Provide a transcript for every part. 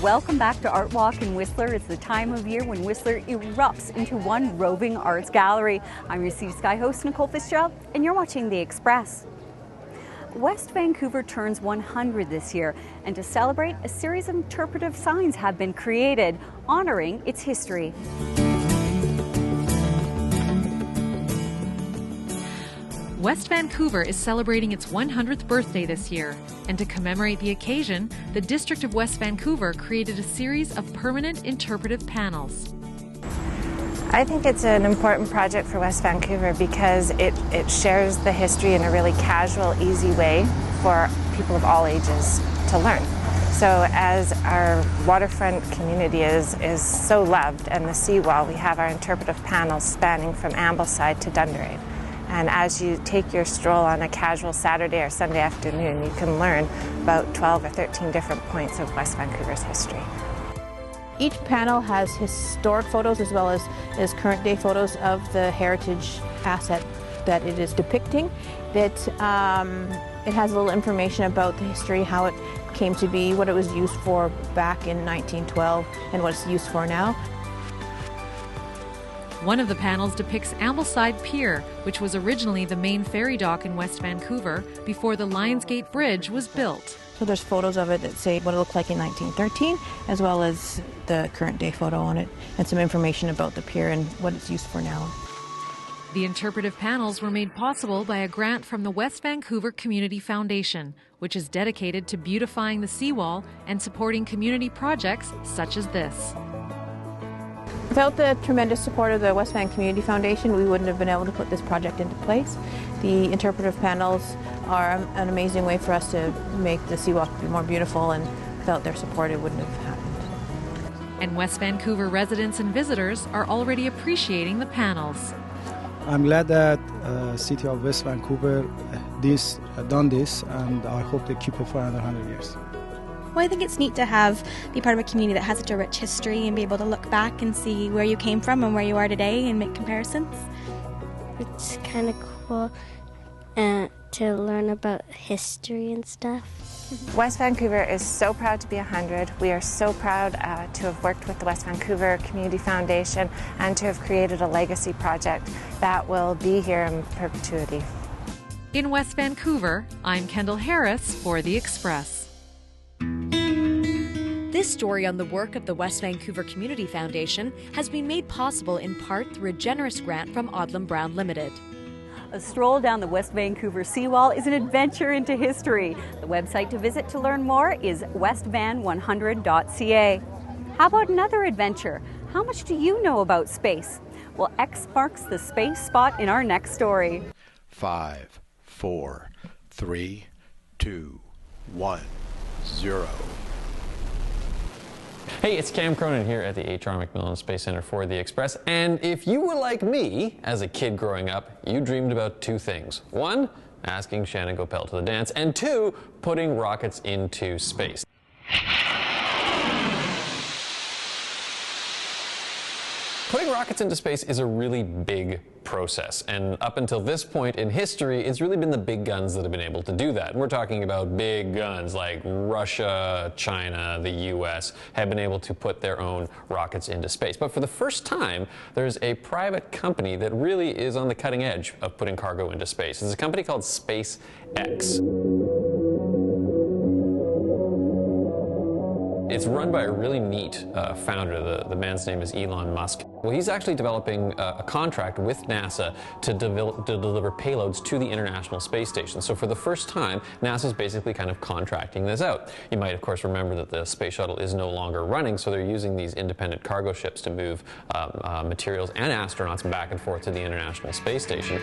Welcome back to ArtWalk in Whistler. It's the time of year when Whistler erupts into one roving arts gallery. I'm your Sea to Sky host, Nicole Fitzgerald, and you're watching The Express. West Vancouver turns 100 this year, and to celebrate, a series of interpretive signs have been created, honoring its history. West Vancouver is celebrating its 100th birthday this year, and to commemorate the occasion, the District of West Vancouver created a series of permanent interpretive panels. I think it's an important project for West Vancouver because it shares the history in a really casual, easy way for people of all ages to learn. So as our waterfront community is so loved, and the seawall, we have our interpretive panels spanning from Ambleside to Dunderade. And as you take your stroll on a casual Saturday or Sunday afternoon, you can learn about 12 or 13 different points of West Vancouver's history. Each panel has historic photos as well as current day photos of the heritage asset that it is depicting. It has a little information about the history, how it came to be, what it was used for back in 1912, and what it's used for now. One of the panels depicts Ambleside Pier, which was originally the main ferry dock in West Vancouver before the Lionsgate Bridge was built. So there's photos of it that say what it looked like in 1913, as well as the current day photo on it, and some information about the pier and what it's used for now. The interpretive panels were made possible by a grant from the West Vancouver Community Foundation, which is dedicated to beautifying the seawall and supporting community projects such as this. Without the tremendous support of the West Van Community Foundation, we wouldn't have been able to put this project into place. The interpretive panels are an amazing way for us to make the seawalk more beautiful, and without their support it wouldn't have happened. And West Vancouver residents and visitors are already appreciating the panels. I'm glad that City of West Vancouver done this, and I hope they keep it for another 100 years. Well, I think it's neat to be part of a community that has such a rich history and be able to look back and see where you came from and where you are today and make comparisons. It's kind of cool to learn about history and stuff. West Vancouver is so proud to be 100. We are so proud to have worked with the West Vancouver Community Foundation and to have created a legacy project that will be here in perpetuity. In West Vancouver, I'm Kendall Harris for The Express. This story on the work of the West Vancouver Community Foundation has been made possible in part through a generous grant from Odlum Brown Limited. A stroll down the West Vancouver seawall is an adventure into history. The website to visit to learn more is westvan100.ca. How about another adventure? How much do you know about space? Well, X marks the space spot in our next story. 5, 4, 3, 2, 1, 0. Hey, it's Cam Cronin here at the HR McMillan Space Center for The Express. And if you were like me as a kid growing up, you dreamed about two things. One, asking Shannon Gopel to the dance, and two, putting rockets into space. Putting rockets into space is a really big process, and up until this point in history, it's really been the big guns that have been able to do that. And we're talking about big guns like Russia, China, the US have been able to put their own rockets into space. But for the first time, there's a private company that really is on the cutting edge of putting cargo into space. It's a company called SpaceX. It's run by a really neat founder. The man's name is Elon Musk. Well, he's actually developing a contract with NASA to deliver payloads to the International Space Station. So for the first time, NASA's basically kind of contracting this out. You might, of course, remember that the space shuttle is no longer running, so they're using these independent cargo ships to move materials and astronauts back and forth to the International Space Station.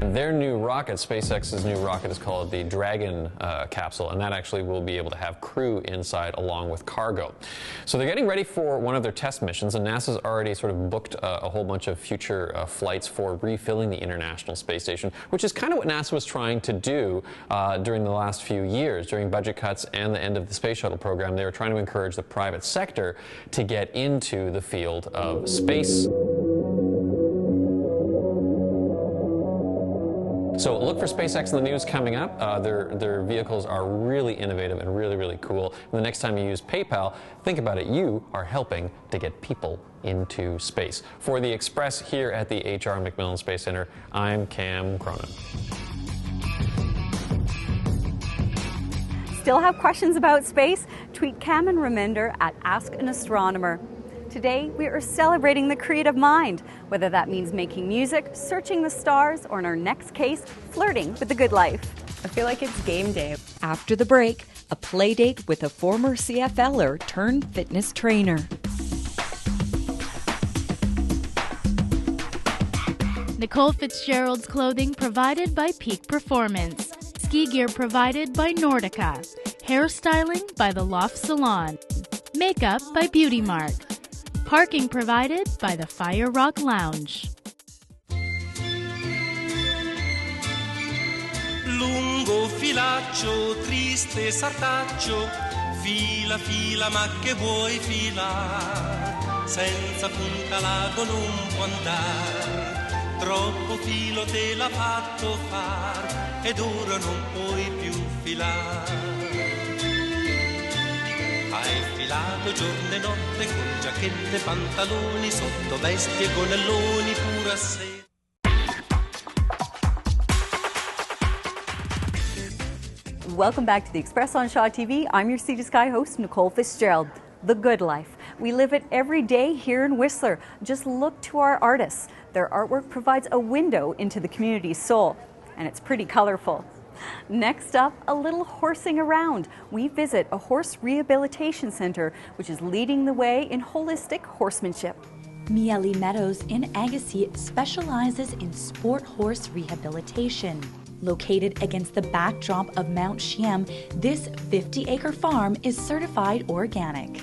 Their new rocket, SpaceX's new rocket, is called the Dragon capsule, and that actually will be able to have crew inside along with cargo. So they're getting ready for one of their test missions, and NASA's already sort of booked a whole bunch of future flights for refilling the International Space Station, which is kind of what NASA was trying to do during the last few years. During budget cuts and the end of the space shuttle program, they were trying to encourage the private sector to get into the field of space. So look for SpaceX in the news coming up. Their vehicles are really innovative and really, really cool. And the next time you use PayPal, think about it. You are helping to get people into space. For the Express here at the HR McMillan Space Center, I'm Cam Cronin. Still have questions about space? Tweet Cam and Reminder at Ask an Astronomer. Today, we are celebrating the creative mind, whether that means making music, searching the stars, or in our next case, flirting with the good life. I feel like it's game day. After the break, a play date with a former CFLer turned fitness trainer. Nicole Fitzgerald's clothing provided by Peak Performance. Ski gear provided by Nordica. Hairstyling by The Loft Salon. Makeup by Beauty Mark. Parking provided by the Fire Rock Lounge. Lungo filaccio, triste sartaccio, fila fila ma che vuoi filar, senza punta l'ago non può andare, troppo filo te l'ha fatto far, ed ora non puoi più filare. Hai filato giorno e notte con giacchette, pantaloni, sottovesti e gonelloni pura sera. Welcome back to the Express on Shaw TV. I'm your Sea to Sky host, Nicole Fitzgerald. The good life. We live it every day here in Whistler. Just look to our artists. Their artwork provides a window into the community's soul, and it's pretty colorful. Next up, a little horsing around. We visit a horse rehabilitation center, which is leading the way in holistic horsemanship. McMillan Meadows in Agassiz specializes in sport horse rehabilitation. Located against the backdrop of Mount Shiem, this 50-acre farm is certified organic.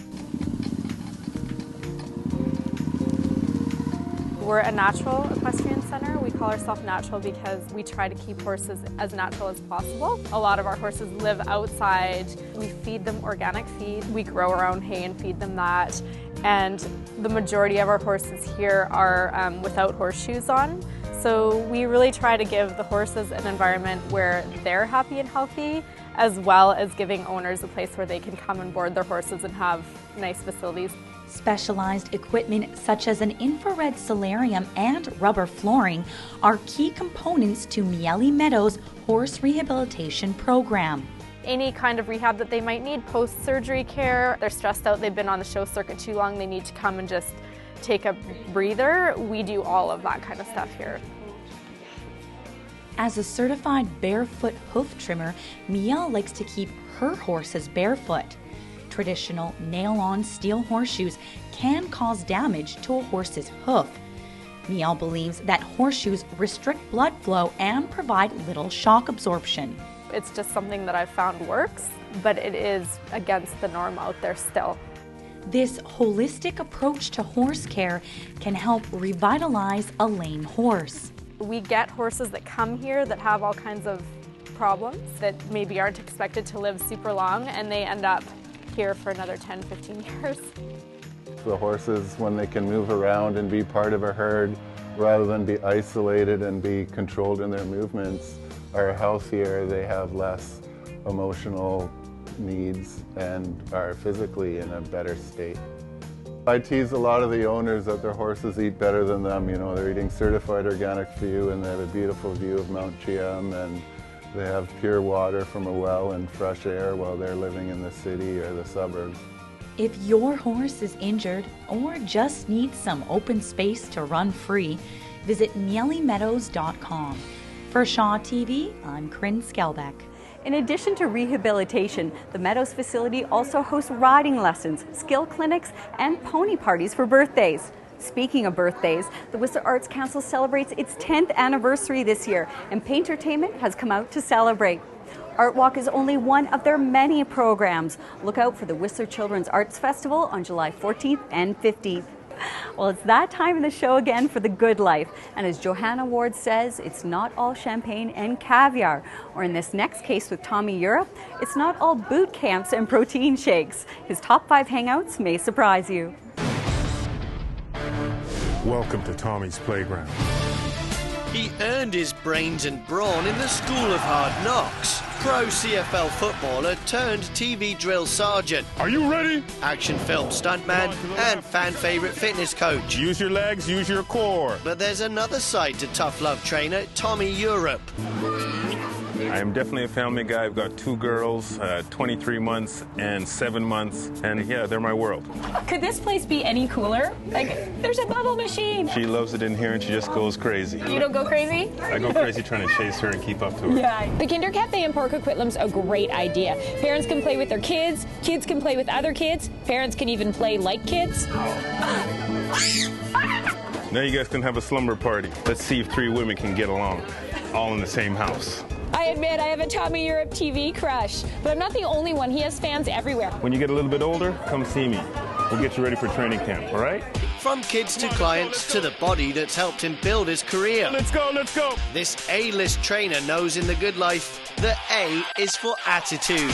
We're a natural equestrian center. We call ourselves natural because we try to keep horses as natural as possible. A lot of our horses live outside. We feed them organic feed. We grow our own hay and feed them that. And the majority of our horses here are without horseshoes on. So we really try to give the horses an environment where they're happy and healthy, as well as giving owners a place where they can come and board their horses and have nice facilities. Specialized equipment such as an infrared solarium and rubber flooring are key components to McMillan Meadows' horse rehabilitation program. Any kind of rehab that they might need, post-surgery care, they're stressed out, they've been on the show circuit too long, they need to come and just take a breather. We do all of that kind of stuff here. As a certified barefoot hoof trimmer, McMillan likes to keep her horses barefoot. Traditional nail-on steel horseshoes can cause damage to a horse's hoof. McMillan believes that horseshoes restrict blood flow and provide little shock absorption. It's just something that I've found works, but it is against the norm out there still. This holistic approach to horse care can help revitalize a lame horse. We get horses that come here that have all kinds of problems that maybe aren't expected to live super long, and they end up here for another 10, 15 years. The horses, when they can move around and be part of a herd rather than be isolated and be controlled in their movements, are healthier, they have less emotional needs and are physically in a better state. I tease a lot of the owners that their horses eat better than them. You know, they're eating certified organic food and they have a beautiful view of Mount Shiem and they have pure water from a well and fresh air while they're living in the city or the suburbs. If your horse is injured or just needs some open space to run free, visit McMillanMeadows.com. For Shaw TV, I'm Corinne Skelbeck. In addition to rehabilitation, the Meadows facility also hosts riding lessons, skill clinics, and pony parties for birthdays. Speaking of birthdays, the Whistler Arts Council celebrates its 10th anniversary this year, and Paintertainment has come out to celebrate. ArtWalk is only one of their many programs. Look out for the Whistler Children's Arts Festival on July 14th and 15th. Well, it's that time in the show again for the good life. And as Johanna Ward says, it's not all champagne and caviar. Or in this next case with Tommy Europe, it's not all boot camps and protein shakes. His top 5 hangouts may surprise you. Welcome to Tommy's Playground. He earned his brains and brawn in the School of Hard Knocks. Pro CFL footballer turned TV drill sergeant. Are you ready? Action film stuntman and fan favourite fitness coach. Use your legs, use your core. But there's another side to tough love trainer Tommy Europe. I am definitely a family guy. I've got 2 girls, 23 months and 7 months, and yeah, they're my world. Could this place be any cooler? Like, there's a bubble machine. She loves it in here and she just goes crazy. You don't go crazy? I go crazy trying to chase her and keep up to her. Yeah. The Kinder Cafe in Port Coquitlam's a great idea. Parents can play with their kids, kids can play with other kids, parents can even play like kids. Now you guys can have a slumber party. Let's see if 3 women can get along, all in the same house. I admit I have a Tommy Europe TV crush, but I'm not the only one. He has fans everywhere. When you get a little bit older, come see me. We'll get you ready for training camp, all right? From kids to clients to the body that's helped him build his career. Let's go, let's go. This A-list trainer knows in the good life that A is for attitude.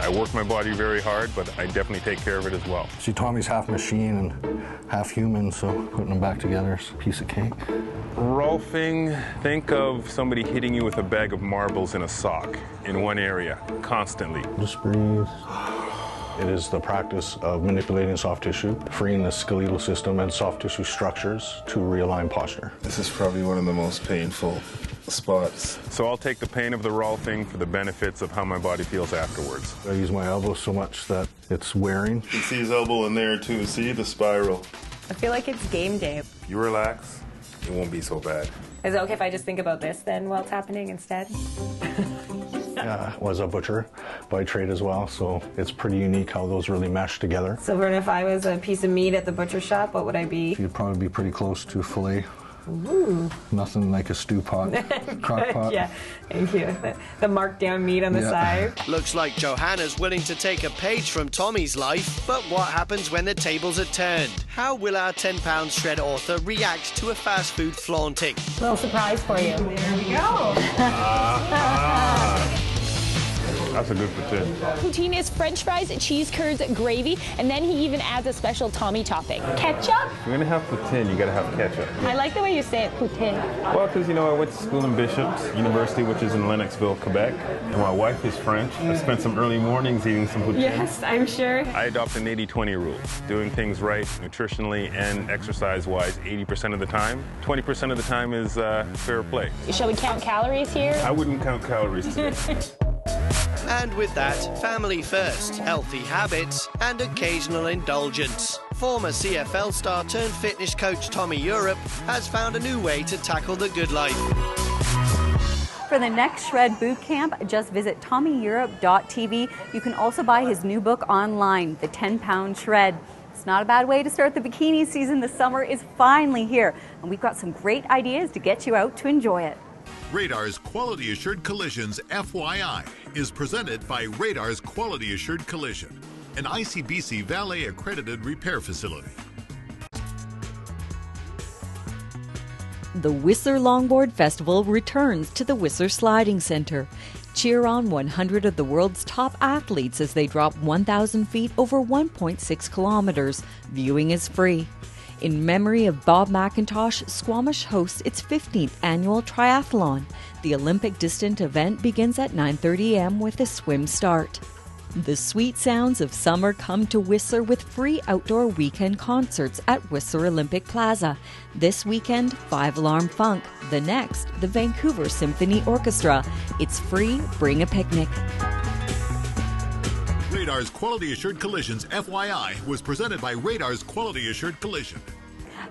I work my body very hard, but I definitely take care of it as well. See, Tommy's half machine and half human, so putting them back together is a piece of cake. Rolfing, think of somebody hitting you with a bag of marbles in a sock in one area, constantly. Just breathe. It is the practice of manipulating soft tissue, freeing the skeletal system and soft tissue structures to realign posture. This is probably one of the most painful spots. So I'll take the pain of the Rolfing for the benefits of how my body feels afterwards. I use my elbow so much that it's wearing. You can see his elbow in there too. See the spiral. I feel like it's game day. If you relax, it won't be so bad. Is it okay if I just think about this then while it's happening instead? Was a butcher by trade as well, so it's pretty unique how those really mesh together. So, Vern, if I was a piece of meat at the butcher shop, what would I be? You'd probably be pretty close to filet. Ooh. Nothing like a stew pot, crock pot. Yeah, thank you. The marked down meat on the side. Looks like Johanna's willing to take a page from Tommy's life, but what happens when the tables are turned? How will our 10-pound shred author react to a fast food flaunting? Little surprise for you. There we go. That's a good poutine. Poutine is French fries, cheese curds, gravy, and then he even adds a special Tommy topping. Ketchup? If you're gonna have poutine, you gotta have ketchup. I like the way you say it, poutine. Well, because you know, I went to school in Bishop's University, which is in Lennoxville, Quebec, and my wife is French. I spent some early mornings eating some poutine. Yes, I'm sure. I adopt an 80-20 rule, doing things right nutritionally and exercise-wise 80% of the time. 20% of the time is fair play. Shall we count calories here? I wouldn't count calories today. And with that, family first, healthy habits, and occasional indulgence. Former CFL star turned fitness coach Tommy Europe has found a new way to tackle the good life. For the next Shred Boot Camp, just visit TommyEurope.tv. You can also buy his new book online, The 10-Pound Shred. It's not a bad way to start the bikini season. The summer is finally here, and we've got some great ideas to get you out to enjoy it. Raydar's Quality Assured Collisions FYI is presented by Raydar's Quality Assured Collision, an ICBC Valet accredited repair facility. The Whistler Longboard Festival returns to the Whistler Sliding Centre. Cheer on 100 of the world's top athletes as they drop 1,000 feet over 1.6 kilometers. Viewing is free. In memory of Bob McIntosh, Squamish hosts its 15th annual Triathlon. The Olympic distant event begins at 9:30 a.m. with a swim start. The sweet sounds of summer come to Whistler with free outdoor weekend concerts at Whistler Olympic Plaza. This weekend, 5 Alarm Funk. The next, the Vancouver Symphony Orchestra. It's free, bring a picnic. Raydar's Quality Assured Collisions FYI was presented by Raydar's Quality Assured Collision.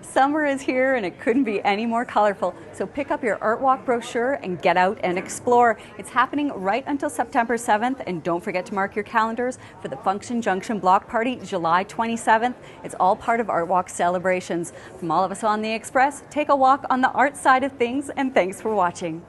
Summer is here and it couldn't be any more colorful, so pick up your ArtWalk brochure and get out and explore. It's happening right until September 7th, and don't forget to mark your calendars for the Function Junction Block Party, July 27th. It's all part of ArtWalk celebrations. From all of us on The Express, take a walk on the art side of things, and thanks for watching.